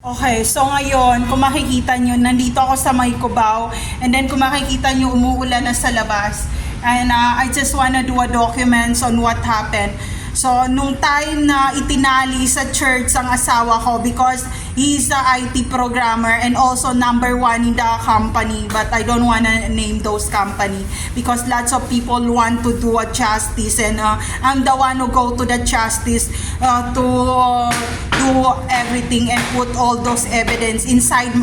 Okay, so ngayon, kung makikita nyo, nandito ako sa may Cubao, and then kung makikita nyo, umuulan na sa labas. And I just wanna do a documents on what happened. So, nung time na itinali sa church ang asawa ko, because he's the IT programmer and also number one in the company, but I don't wanna name those company because lots of people want to do a justice, and I'm the one who go to the justice to do everything and put all those evidence inside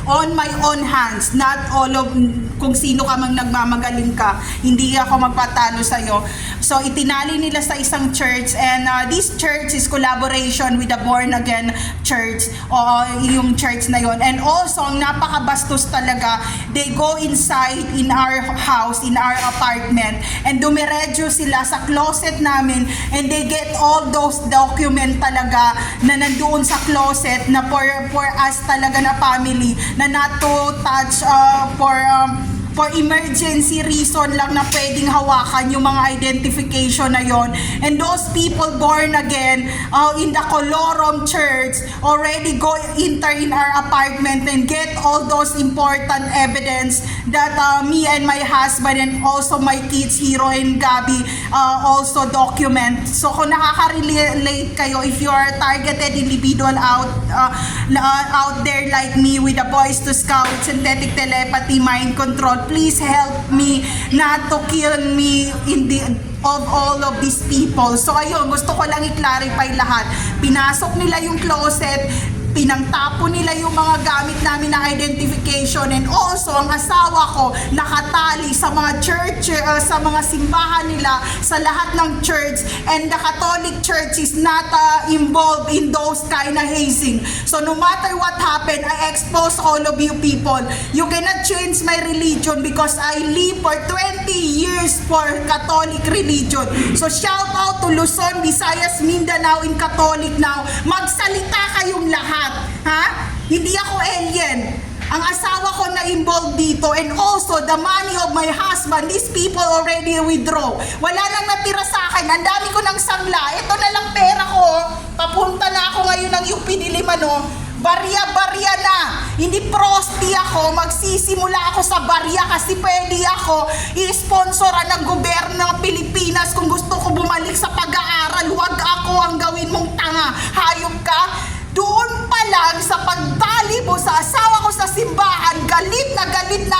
on my own hands, not all of kung sino ka mang nagmamagaling ka, hindi ako magpatalo sa'yo. So itinali nila sa isang church, and this church is collaboration with the born again church, o yung church na yon. And also ang napakabastos talaga, they go inside in our house, in our apartment, and dumiretso sila sa closet namin, and they get all those document talaga na nandoon sa closet na for us talaga na family, na not to touch for emergency reason lang na pwedeng hawakan yung mga identification na yon. And those people born again in the Colorum Church already go enter in our apartment and get all those important evidence that me and my husband and also my kids, Hero and Gabi, also document. So kung nakaka-relate kayo, if you are targeted individual out there like me with the Boys to Scout, synthetic telepathy, mind control, please help me not to kill me in the of all of these people. So ayun, gusto ko lang i-clarify lahat. Pinasok nila yung closet, pinangtapo nila yung mga gamit namin na identification, and also ang asawa ko nakatali sa mga church, sa mga simbahan nila, sa lahat ng church, and the Catholic Church is not involved in those kind of hazing. So no matter what happened, I expose all of you people. You cannot change my religion because I live for 20 years for Catholic religion. So shout out to Luzon, Visayas, Mindanao in Catholic now. Magsalita kayong lahat. Ha? Hindi ako alien. Ang asawa ko na involved dito, and also the money of my husband, these people already withdraw. Wala nang natira sa akin. Ang dami ko ng sangla. Ito na lang pera ko. Papunta na ako ngayon ng UP Diliman, no? Barya-barya na. Hindi prosti ako. Magsisimula ako sa barya kasi pwede ako i-sponsoran ng gobyerno ng Pilipinas kung gusto ko bumalik sa pag-aaral. Huwag ako ang gawin mong tanga. Hayop ka. Doon pa lang sa pagdali mo sa asawa ko sa simbahan, galit na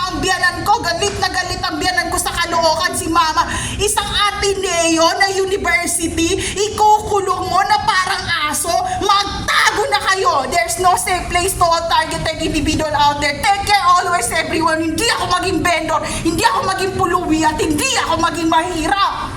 ang biyanan ko, galit ang biyanan ko sa Caloocan, si mama. Isang Ateneo na university, ikukulong mo na parang aso, magtago na kayo. There's no safe place to all targeted individual out there. Take care always everyone. Hindi ako maging vendor, hindi ako maging puluwi, at hindi ako maging mahirap.